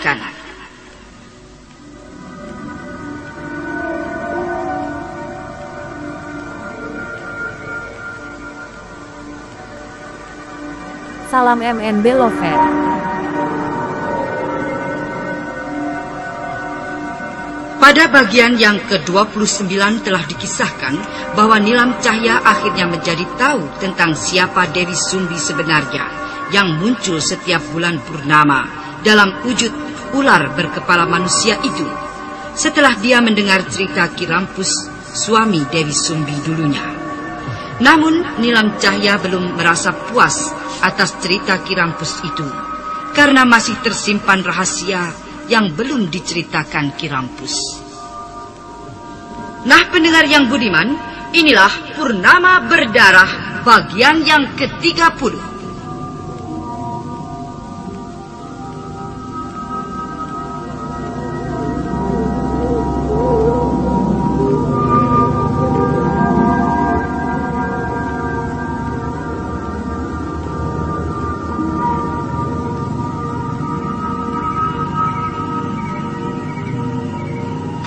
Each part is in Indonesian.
dengarkan. Salam MNB Lover. Pada bagian yang ke-29 telah dikisahkan bahwa Nilam Cahya akhirnya menjadi tahu tentang siapa Dewi Sumbi sebenarnya yang muncul setiap bulan purnama dalam wujud ular berkepala manusia itu. Setelah dia mendengar cerita Ki Rampus, suami Dewi Sumbi dulunya. Namun Nilam Cahya belum merasa puas atas cerita Ki Rampus itu karena masih tersimpan rahasia yang belum diceritakan Ki Rampus. Nah, pendengar yang budiman, inilah Purnama Berdarah bagian yang ke-30.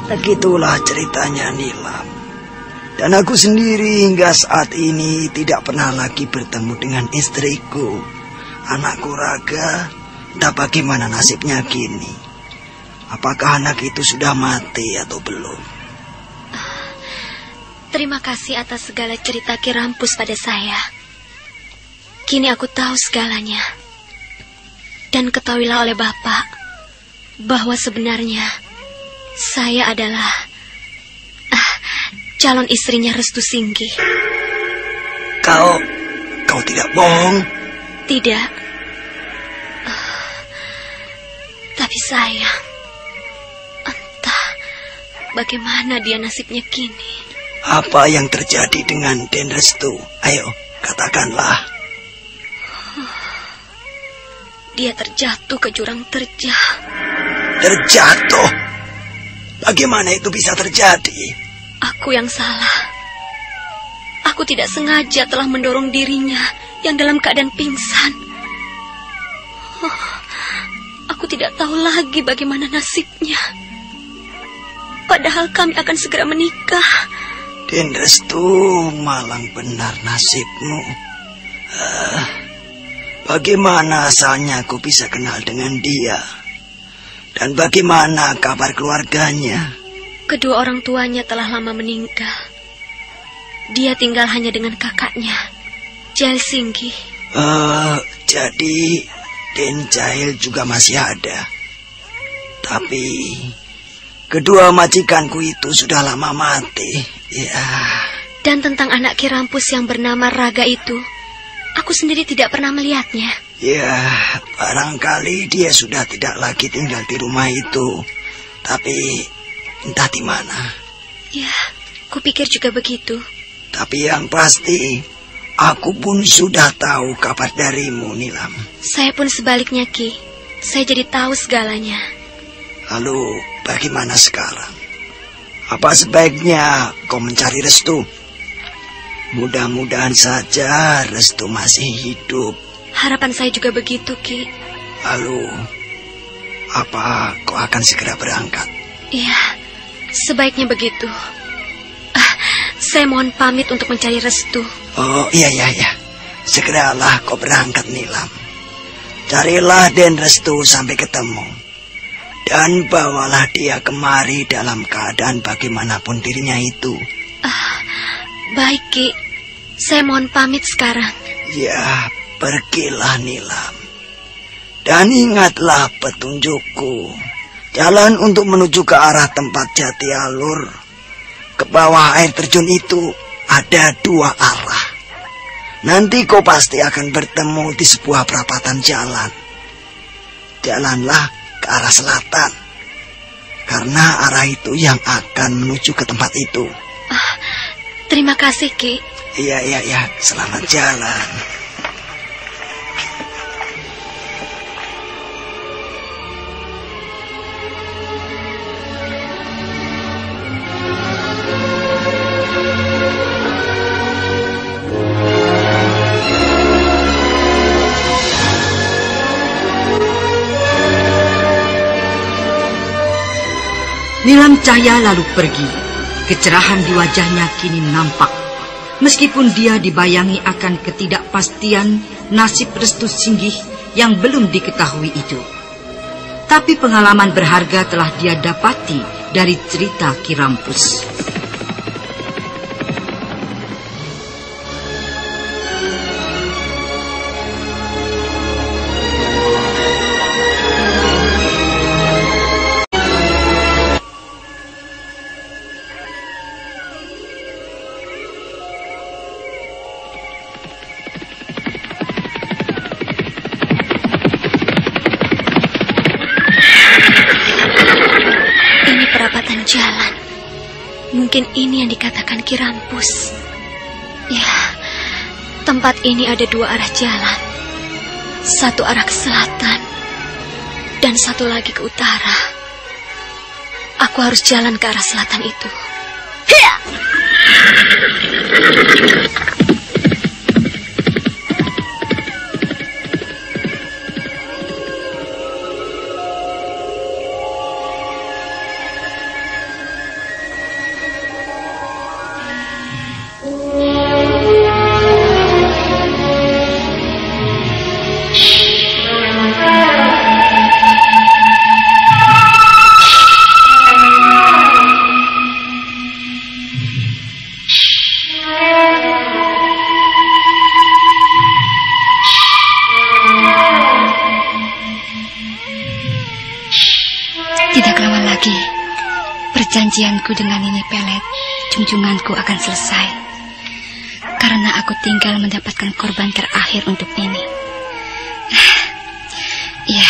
Begitulah ceritanya Nilam. Dan aku sendiri hingga saat ini tidak pernah lagi bertemu dengan istriku. Anakku Raga, entah bagaimana nasibnya kini. Apakah anak itu sudah mati atau belum? Terima kasih atas segala cerita Ki Rampus pada saya. Kini aku tahu segalanya. Dan ketahuilah oleh Bapak bahwa sebenarnya saya adalah calon istrinya Restu Singgi. Kau tidak bohong? Tidak. Tapi sayang, entah bagaimana dia nasibnya kini. Apa yang terjadi dengan Den Restu? Ayo, katakanlah. Dia terjatuh ke jurang terjah. Terjatuh? Bagaimana itu bisa terjadi? Aku yang salah. Aku tidak sengaja telah mendorong dirinya yang dalam keadaan pingsan. Aku tidak tahu lagi bagaimana nasibnya. Padahal kami akan segera menikah. Den Restu, malang benar nasibmu. Bagaimana asalnya aku bisa kenal dengan dia? Dan bagaimana kabar keluarganya? Kedua orang tuanya telah lama meninggal. Dia tinggal hanya dengan kakaknya, Jahil Singgi. Jadi Den Jahil juga masih ada. Tapi kedua majikanku itu sudah lama mati. Ya. Dan tentang anak Ki Rampus yang bernama Raga itu, aku sendiri tidak pernah melihatnya. Ya, barangkali dia sudah tidak lagi tinggal di rumah itu. Tapi entah di mana. Ya, kupikir juga begitu. Tapi yang pasti, aku pun sudah tahu kabar darimu, Nilam. Saya pun sebaliknya, Ki. Saya jadi tahu segalanya. Lalu, bagaimana sekarang? Apa sebaiknya kau mencari Restu? Mudah-mudahan saja Restu masih hidup. Harapan saya juga begitu, Ki. Lalu, apa kau akan segera berangkat? Iya, sebaiknya begitu. Saya mohon pamit untuk mencari Restu. Oh, iya. Segeralah kau berangkat, Nilam. Carilah Den Restu sampai ketemu. Dan bawalah dia kemari dalam keadaan bagaimanapun dirinya itu. Baik, Ki. Saya mohon pamit sekarang. Ya, pergilah Nilam. Dan ingatlah petunjukku. Jalan untuk menuju ke arah tempat Jati Alur. Ke bawah air terjun itu ada dua arah. Nanti kau pasti akan bertemu di sebuah perapatan jalan. Jalanlah ke arah selatan. Karena arah itu yang akan menuju ke tempat itu. Terima kasih, Ki. Iya. Selamat jalan. Nilam Cahya lalu pergi. Kecerahan di wajahnya kini nampak. Meskipun dia dibayangi akan ketidakpastian nasib Restu Singgih yang belum diketahui itu. Tapi pengalaman berharga telah dia dapati dari cerita Ki Rampus. Jalan. Mungkin ini yang dikatakan Ki Rampus. Ya, tempat ini ada dua arah jalan. Satu arah ke selatan dan satu lagi ke utara. Aku harus jalan ke arah selatan itu. Hiya! Perjanjianku dengan Nini Pelet, junjunganku akan selesai. Karena aku tinggal mendapatkan korban terakhir untuk Nini. Ya,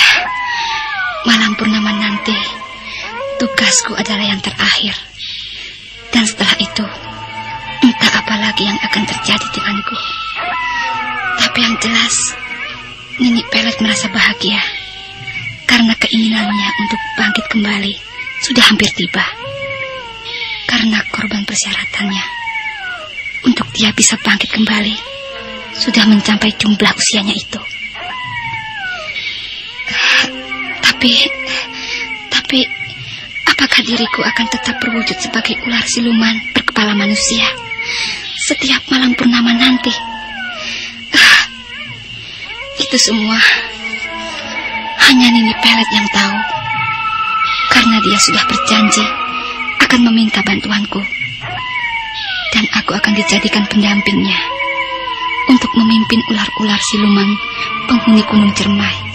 malam purnama nanti, tugasku adalah yang terakhir. Dan setelah itu, entah apa lagi yang akan terjadi denganku. Tapi yang jelas, Nini Pelet merasa bahagia. Karena keinginannya untuk bangkit kembali sudah hampir tiba. Karena korban persyaratannya untuk dia bisa bangkit kembali sudah mencapai jumlah usianya itu. Tapi apakah diriku akan tetap berwujud sebagai ular siluman berkepala manusia setiap malam purnama nanti? Itu semua hanya Nini Pelet yang tahu. Karena dia sudah berjanji akan meminta bantuanku. Dan aku akan dijadikan pendampingnya untuk memimpin ular-ular siluman penghuni Gunung Cermai.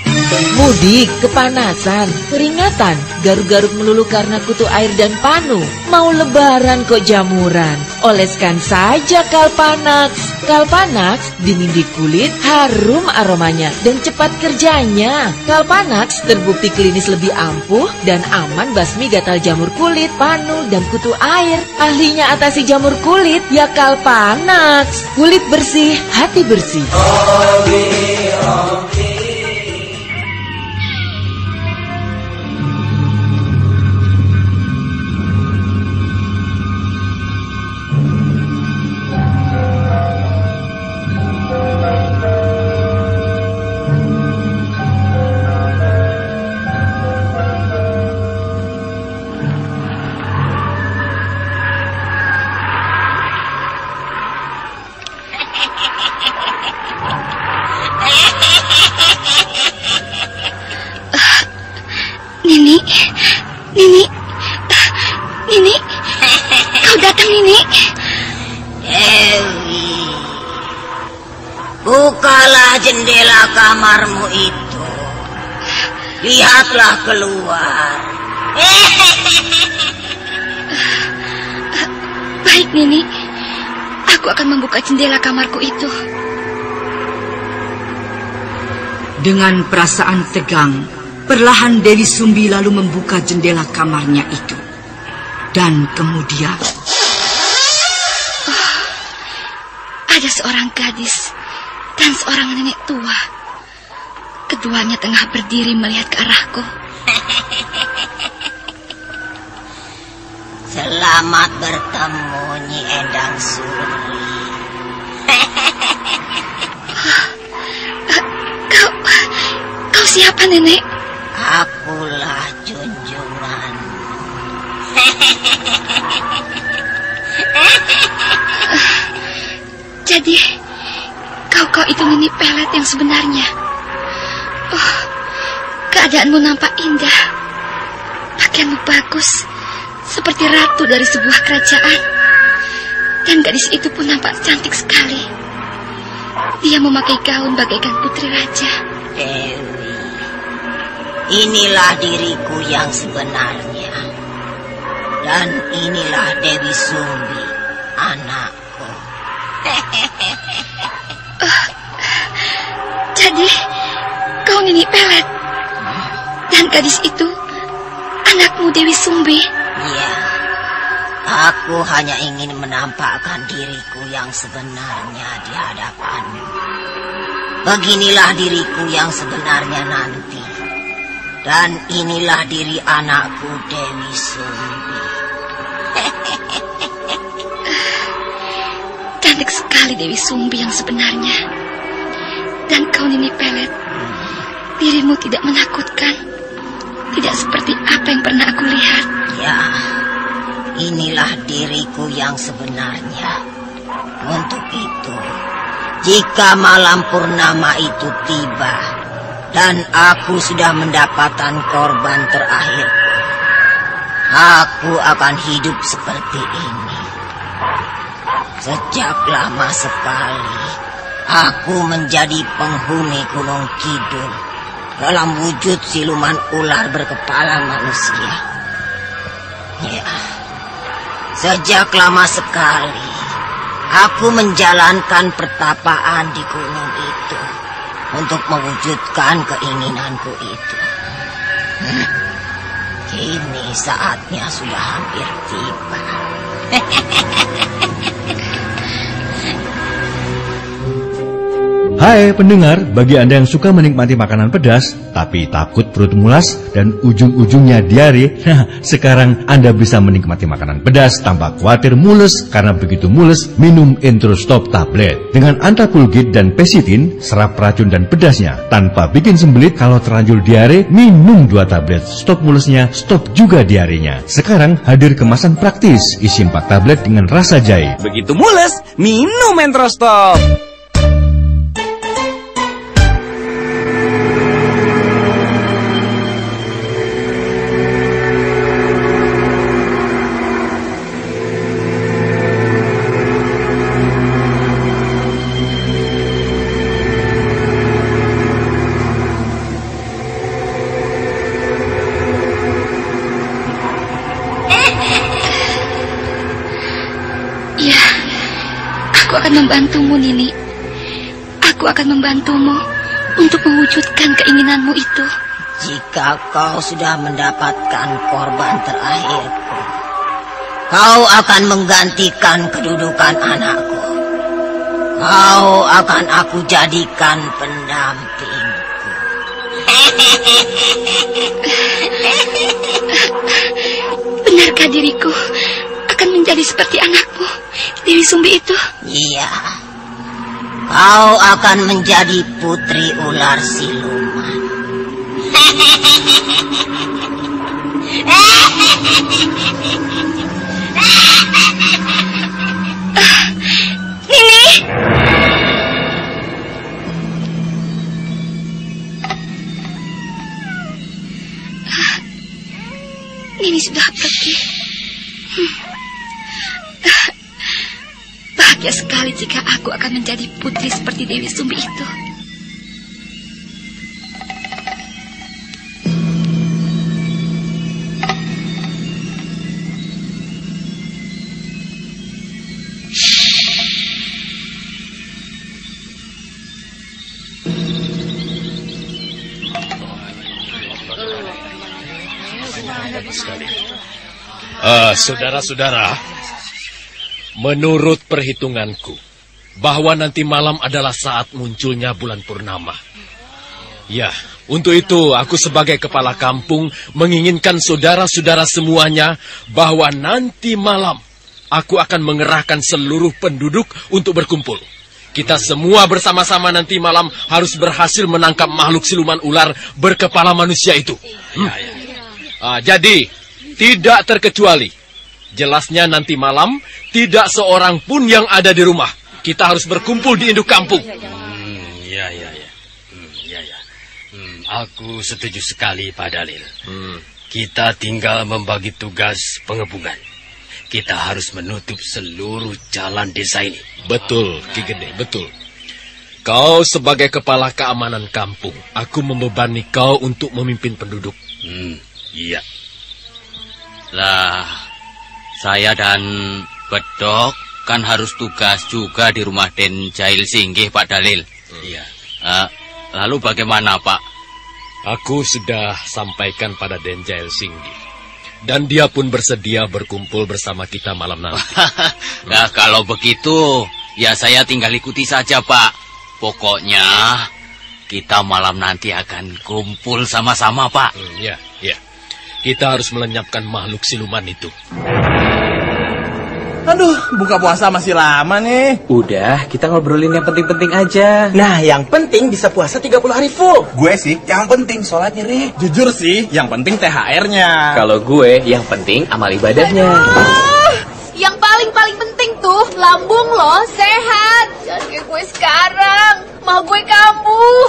Mudik, kepanasan, keringatan, garuk-garuk melulu karena kutu air dan panu. Mau lebaran kok jamuran. Oleskan saja Kalpanax. Kalpanax dingin di kulit, harum aromanya dan cepat kerjanya. Kalpanax terbukti klinis lebih ampuh dan aman basmi gatal jamur kulit, panu dan kutu air. Ahlinya atasi jamur kulit ya Kalpanax. Kulit bersih, hati bersih. Nini, kau datang Nini. Dewi, bukalah jendela kamarmu itu. Lihatlah keluar. Baik Nini, aku akan membuka jendela kamarku itu. Dengan perasaan tegang, perlahan Dewi Sumbi lalu membuka jendela kamarnya itu. Dan kemudian ada seorang gadis dan seorang nenek tua. Keduanya tengah berdiri melihat ke arahku. Selamat bertemu Nyi Endang Suri. Kau siapa, Nenek? Akulah junjunganmu. Jadi, kau itu Nini Pelet yang sebenarnya. Oh, keadaanmu nampak indah. Pakaianmu bagus, seperti ratu dari sebuah kerajaan. Dan gadis itu pun nampak cantik sekali. Dia memakai gaun bagaikan putri raja. Dewi, inilah diriku yang sebenarnya. Dan inilah Dewi Sumbi, anakku. Jadi, kau Nini Pelet. Dan gadis itu anakmu Dewi Sumbi. Iya, aku hanya ingin menampakkan diriku yang sebenarnya di hadapanmu. Beginilah diriku yang sebenarnya nanti. Dan inilah diri anakku Dewi Sumbi. Cantik sekali Dewi Sumbi yang sebenarnya. Dan kau Nini Pelet, dirimu tidak menakutkan. Tidak seperti apa yang pernah aku lihat. Ya, inilah diriku yang sebenarnya. Untuk itu, jika malam purnama itu tiba dan aku sudah mendapatkan korban terakhirku, aku akan hidup seperti ini. Sejak lama sekali aku menjadi penghuni Gunung Kidul dalam wujud siluman ular berkepala manusia. Ya, sejak lama sekali aku menjalankan pertapaan di gunung itu untuk mewujudkan keinginanku itu. Kini saatnya sudah hampir tiba. Hai pendengar, bagi Anda yang suka menikmati makanan pedas, tapi takut perut mulas dan ujung-ujungnya diare, sekarang Anda bisa menikmati makanan pedas tanpa khawatir mules, karena begitu mules, minum Enterostop tablet. Dengan Antapulgit dan Pesitin, serap racun dan pedasnya, tanpa bikin sembelit. Kalau terlanjur diare, minum 2 tablet, stop mulesnya, stop juga diarenya. Sekarang hadir kemasan praktis, isi 4 tablet dengan rasa jahe. Begitu mules, minum Enterostop. Membantumu, Nini. Aku akan membantumu untuk mewujudkan keinginanmu itu. Jika kau sudah mendapatkan korban terakhirku, kau akan menggantikan kedudukan anakku. Kau akan aku jadikan pendampingku. Benarkah diriku akan menjadi seperti anakmu, Dewi Sumbi itu? Iya. Kau akan menjadi putri ular siluman. Nini! Nini sudah pergi. Bahagia sekali jika aku akan menjadi putri seperti Dewi Sumbi itu. Saudara-saudara, menurut perhitunganku, bahwa nanti malam adalah saat munculnya bulan purnama. Ya, untuk itu aku sebagai kepala kampung menginginkan saudara-saudara semuanya bahwa nanti malam aku akan mengerahkan seluruh penduduk untuk berkumpul. Kita semua bersama-sama nanti malam harus berhasil menangkap makhluk siluman ular berkepala manusia itu. Jadi, Tidak terkecuali. Jelasnya nanti malam tidak seorang pun yang ada di rumah. Kita harus berkumpul di induk kampung. Ya. Aku setuju sekali, Pak Dalil. Kita tinggal membagi tugas pengepungan. Kita harus menutup seluruh jalan desa ini. Betul, Ki Gede, betul. Kau sebagai kepala keamanan kampung, aku membebani kau untuk memimpin penduduk. Iya. Lah, saya dan Bedok kan harus tugas juga di rumah Den Jail Singgih, Pak Dalil. Iya. Lalu bagaimana, Pak? Aku sudah sampaikan pada Den Jail Singgih. Dan dia pun bersedia berkumpul bersama kita malam nanti. Nah, kalau begitu, ya saya tinggal ikuti saja, Pak. Pokoknya, kita malam nanti akan kumpul sama-sama, Pak. Ya. Kita harus melenyapkan makhluk siluman itu. Aduh, buka puasa masih lama nih. Udah, kita ngobrolin yang penting-penting aja. Nah, yang penting bisa puasa 30 hari full. Gue sih, yang penting sholatnya nih. Jujur sih, yang penting THR-nya. Kalau gue, yang penting amal ibadahnya. Yang paling penting tuh, lambung lo sehat. Jangan kayak gue sekarang. Mah gue kambuh.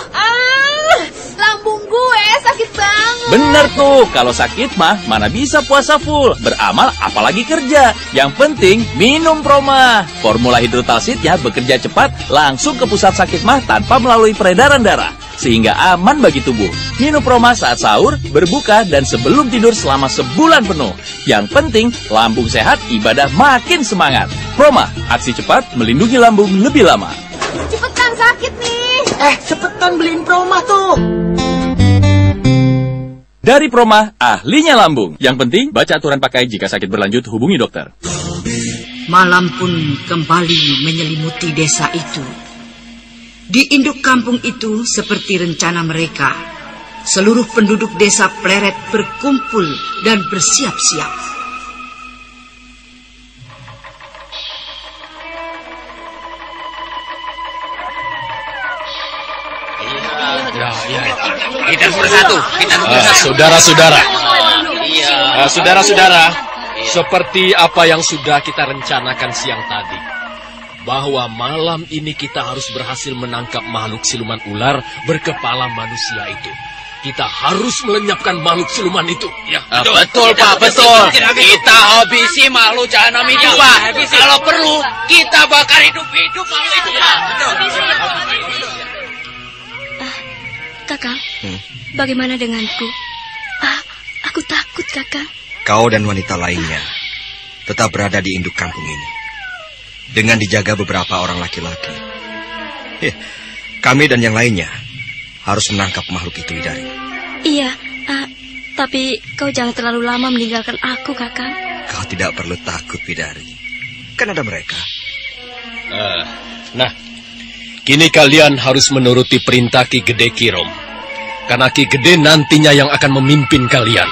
Lambung gue sakit banget. Bener tuh, kalau sakit mah mana bisa puasa full. Beramal apalagi kerja. Yang penting minum Proma. Formula hidrotalsitnya bekerja cepat langsung ke pusat sakit mah tanpa melalui peredaran darah. Sehingga aman bagi tubuh. Minum Proma saat sahur, berbuka, dan sebelum tidur selama sebulan penuh. Yang penting lambung sehat, ibadah makin semangat. Proma, aksi cepat melindungi lambung lebih lama. Cepetan sakit nih. Cepetan beliin Proma tuh. Dari Proma, ahlinya lambung. Yang penting, baca aturan pakai. Jika sakit berlanjut, hubungi dokter. Malam pun kembali menyelimuti desa itu. Di induk kampung itu, seperti rencana mereka, seluruh penduduk desa Pleret berkumpul dan bersiap-siap. Kita bersatu. Saudara-saudara. Saudara-saudara, seperti apa yang sudah kita rencanakan siang tadi, bahwa malam ini kita harus berhasil menangkap makhluk siluman ular berkepala manusia itu. Kita harus melenyapkan makhluk siluman itu. Ya, betul, Pak, betul. Kita habisi makhluk jahanam itu, Pak. Kalau perlu, kita bakar hidup-hidup makhluk itu, Pak. Kakak, bagaimana denganku? Aku takut, Kakak. Kau dan wanita lainnya tetap berada di induk kampung ini dengan dijaga beberapa orang laki-laki. Kami dan yang lainnya harus menangkap makhluk itu, Widari. Iya, tapi kau jangan terlalu lama meninggalkan aku, Kakak. Kau tidak perlu takut, Widari. Kan ada mereka. Nah, kini kalian harus menuruti perintah Ki Gede Kirom. Karena Ki Gede nantinya yang akan memimpin kalian.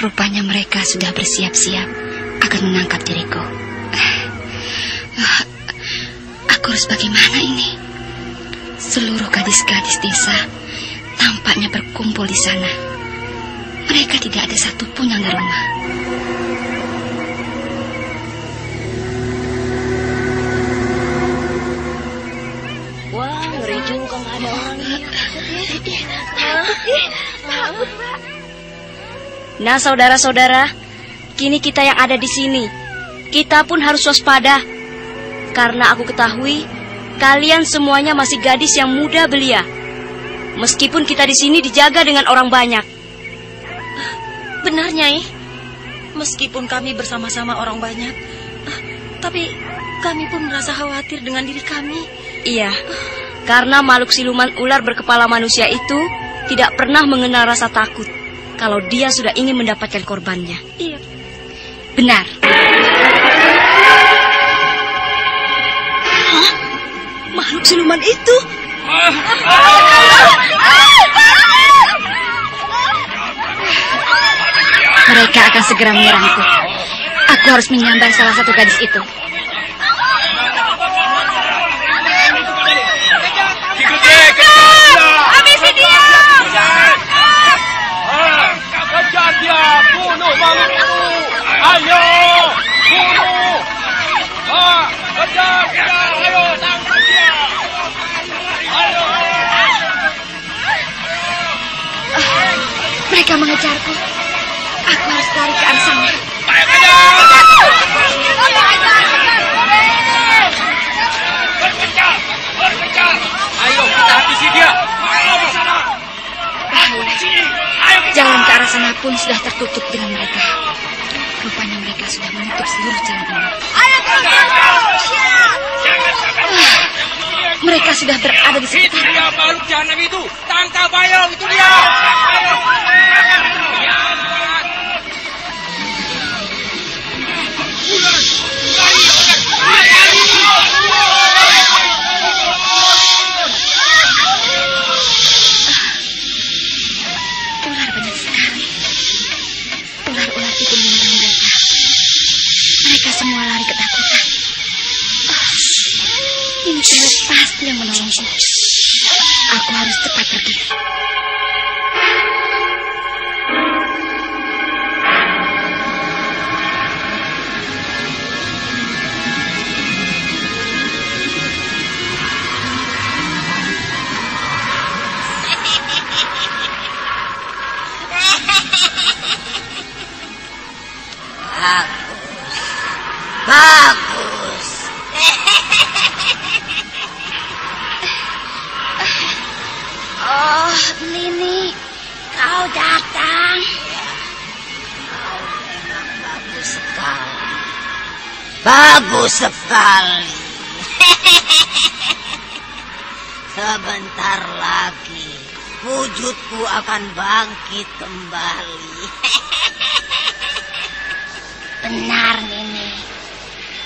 Rupanya mereka sudah bersiap-siap akan menangkap diriku. Aku harus bagaimana ini? Seluruh gadis-gadis desa tampaknya berkumpul di sana. Mereka tidak ada satupun yang di rumah. Wah, ngeri juga nggak ada orangnya. Takut, Pak. Nah, saudara-saudara, kini kita yang ada di sini, kita pun harus waspada. Karena aku ketahui, kalian semuanya masih gadis yang muda belia. Meskipun kita di sini dijaga dengan orang banyak. Benar, Nyai. Meskipun kami bersama-sama orang banyak, tapi kami pun merasa khawatir dengan diri kami. Iya, karena makhluk siluman ular berkepala manusia itu tidak pernah mengenal rasa takut kalau dia sudah ingin mendapatkan korbannya. Iya. Benar. Hah? Makhluk siluman itu? Mereka akan segera menyerangku. Aku harus menyambar salah satu gadis itu. Habisi dia! Kejar dia! Bunuh malu itu! Ayo! Bunuh! Kejar dia! Ayo, tangkap dia! Ayo! Mereka mengejarku. Aku harus lari ke arah sana. Berkejar! Ayo, kita habisi dia! Ayo di sana! Jalan ke arah sana pun sudah tertutup dengan mereka. Rupanya mereka sudah menutup seluruh jalan ini. Mereka sudah berada di sekitar. Itu dia makhluk jahanam itu! Tangkap, ayo! Itu dia! Ayo! Ular banyak sekali. Ular-ular itu menyerang mereka. Mereka semua lari ketakutan. Ini cewek pasti yang menolongku. Aku harus cepat pergi. Bagus. Oh, Lini, kau datang. Kau memang bagus sekali. Bagus sekali. Sebentar lagi wujudku akan bangkit kembali. Benar, Nini.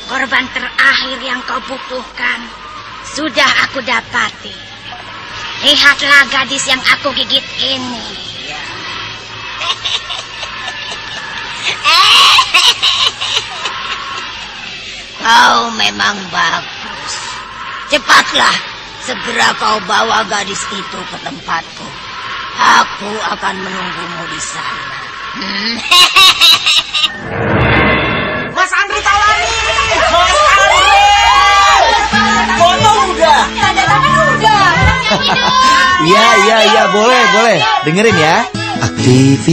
Korban terakhir yang kau butuhkan sudah aku dapati. Lihatlah gadis yang aku gigit ini. Kau memang bagus. Cepatlah, segera kau bawa gadis itu ke tempatku. Aku akan menunggumu di sana. Mas Andri Taulani! Mas Andri! Foto udah! Tanda tangan udah! Iya, boleh. Dengerin ya. Aktivitas